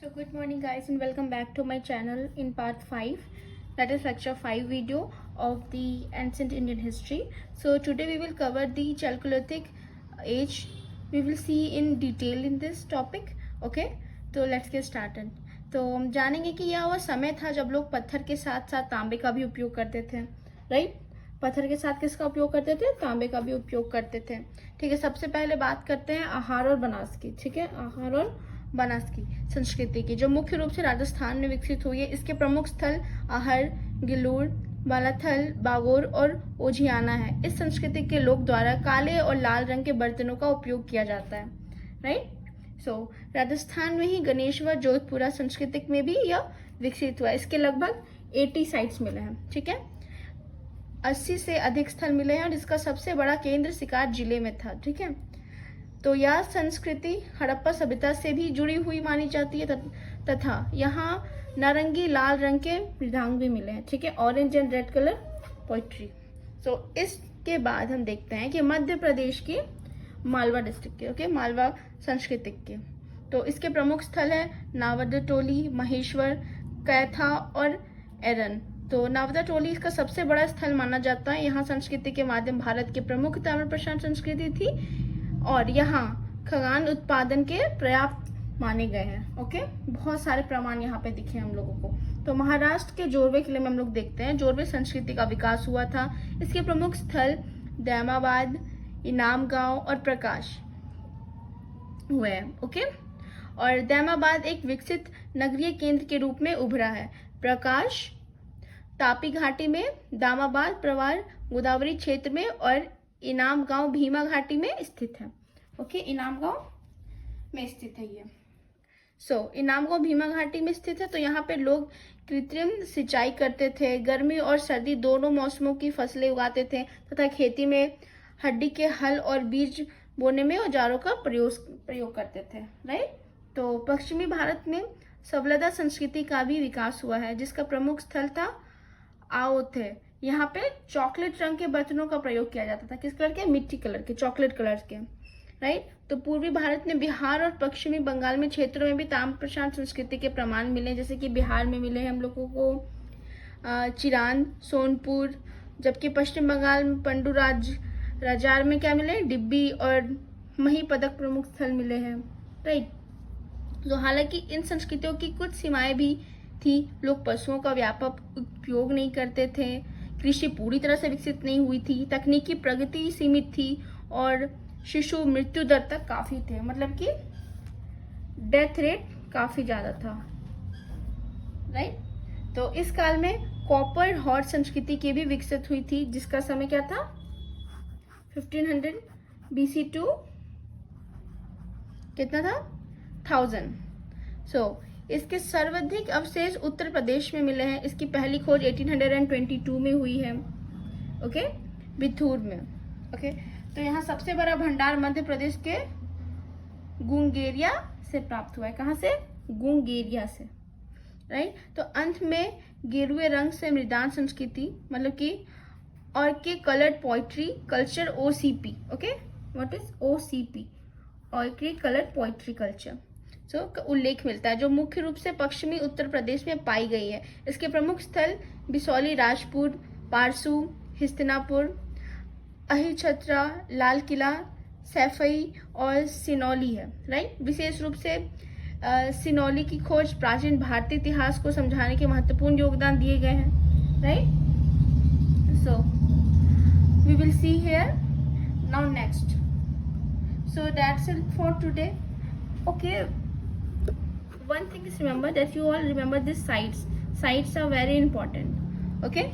So good morning guys and welcome back to my channel in part 5, that is lecture 5 video of the ancient Indian history. So today we will cover the Chalcolithic age. We will see in detail in this topic. Okay, तो let's get started. तो हम जानेंगे कि यह वह समय था जब लोग पत्थर के साथ साथ तांबे का भी उपयोग करते थे. राइट, पत्थर के साथ किसका उपयोग करते थे? तांबे का भी उपयोग करते थे. ठीक है, सबसे पहले बात करते हैं आहार और बनास की. ठीक है, आहार और बनास की संस्कृति की, जो मुख्य रूप से राजस्थान में विकसित हुई है. इसके प्रमुख स्थल आहर, गिलूर, बालाथल, बागोर और ओझियाना है. इस संस्कृति के लोग द्वारा काले और लाल रंग के बर्तनों का उपयोग किया जाता है. राइट, सो राजस्थान में ही गणेश्वर, जोधपुरा संस्कृति में भी यह विकसित हुआ. इसके लगभग 80 साइट्स मिले हैं. ठीक है, 80 से अधिक स्थल मिले हैं और इसका सबसे बड़ा केंद्र सिकार जिले में था. ठीक है, तो यह संस्कृति हड़प्पा सभ्यता से भी जुड़ी हुई मानी जाती है तथा यहाँ नारंगी लाल रंग के मृदांग भी मिले हैं. ठीक है, orange and red colour poetry. So इसके बाद हम देखते हैं कि मध्य प्रदेश के मालवा डिस्ट्रिक्ट के, ओके, मालवा संस्कृति के, तो इसके प्रमुख स्थल है नावदटोली, महेश्वर, कैथा और एरन. तो नावदटोली इसका सबसे बड़ा स्थल माना जाता है. यहाँ संस्कृति के माध्यम भारत के प्रमुख ताम्र प्रशांत संस्कृति थी और यहाँ खगान उत्पादन के पर्याप्त माने गए हैं. ओके, बहुत सारे प्रमाण यहाँ पे दिखे हम लोगों को. तो महाराष्ट्र के जोरवे किले में हम लोग देखते हैं जोरवे संस्कृति का विकास हुआ था. इसके प्रमुख स्थल दैमाबाद, इनाम गांव और प्रकाश हुए हैं. ओके, और दैमाबाद एक विकसित नगरीय केंद्र के रूप में उभरा है. प्रकाश तापी घाटी में, दामाबाद प्रवार गोदावरी क्षेत्र में और इनाम गांव भीमा घाटी में स्थित है. ओके, इनाम गांव में स्थित है ये. सो इनाम गांव भीमा घाटी में स्थित है. तो यहाँ पे लोग कृत्रिम सिंचाई करते थे, गर्मी और सर्दी दोनों मौसमों की फसलें उगाते थे तथा खेती में हड्डी के हल और बीज बोने में औजारों का प्रयोग करते थे. राइट, तो पश्चिमी भारत में सवलदा संस्कृति का भी विकास हुआ है जिसका प्रमुख स्थल था आओथे. यहाँ पे चॉकलेट रंग के बर्तनों का प्रयोग किया जाता था. किस कलर के? मिट्टी कलर के, चॉकलेट कलर के. राइट, तो पूर्वी भारत में बिहार और पश्चिमी बंगाल में क्षेत्रों में भी ताम्र प्रशांत संस्कृति के प्रमाण मिले. जैसे कि बिहार में मिले हैं हम लोगों को चिरान, सोनपुर, जबकि पश्चिम बंगाल में पंडुराज राजार में क्या मिले? डिब्बी और महीपदक प्रमुख स्थल मिले हैं. राइट, तो हालांकि इन संस्कृतियों की कुछ सीमाएं भी थी. लोग पशुओं का व्यापक उपयोग नहीं करते थे, कृषि पूरी तरह से विकसित नहीं हुई थी, तकनीकी प्रगति सीमित थी और शिशु मृत्यु दर तक काफी थे. मतलब कि डेथ रेट काफी ज्यादा था. राइट, तो इस काल में कॉपर हॉर्स संस्कृति की भी विकसित हुई थी जिसका समय क्या था? 1500 BC टू कितना था? 1000. सो इसके सर्वाधिक अवशेष उत्तर प्रदेश में मिले हैं. इसकी पहली खोज 1822 में हुई है. ओके, बिथूर में. ओके, तो यहाँ सबसे बड़ा भंडार मध्य प्रदेश के गुंगेरिया से प्राप्त हुआ है. कहाँ से? गुंगेरिया से. राइट, तो अंत में गेरुए रंग से मृदान संस्कृति, मतलब कि और के coloured poetry culture OCP. Okay, what is OCP? और के कलर्ड पोइट्री कल्चर का उल्लेख मिलता है जो मुख्य रूप से पश्चिमी उत्तर प्रदेश में पाई गई है. इसके प्रमुख स्थल बिसौली, राजपुर, पारसू, हिस्तिनापुर, अहिछत्रा, लाल किला, सैफई और सिनौली है. राइट, विशेष रूप से सिनौली की खोज प्राचीन भारतीय इतिहास को समझाने के महत्वपूर्ण योगदान दिए गए हैं. Right, so we will see here now next. So that's it for today. Okay, one thing is remember that you all remember this sites are very important. Okay,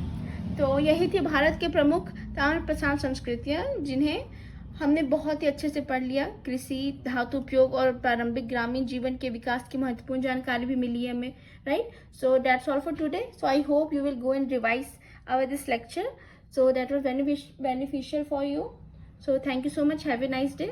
तो यही थी भारत के प्रमुख ताम्र प्रशांत संस्कृतियाँ जिन्हें हमने बहुत ही अच्छे से पढ़ लिया. कृषि, धातु उपयोग और प्रारंभिक ग्रामीण जीवन के विकास की महत्वपूर्ण जानकारी भी मिली है हमें. Right, so that's all for today. So I hope you will go and revise our this lecture. So that was beneficial for you. So thank you so much. Have a nice day.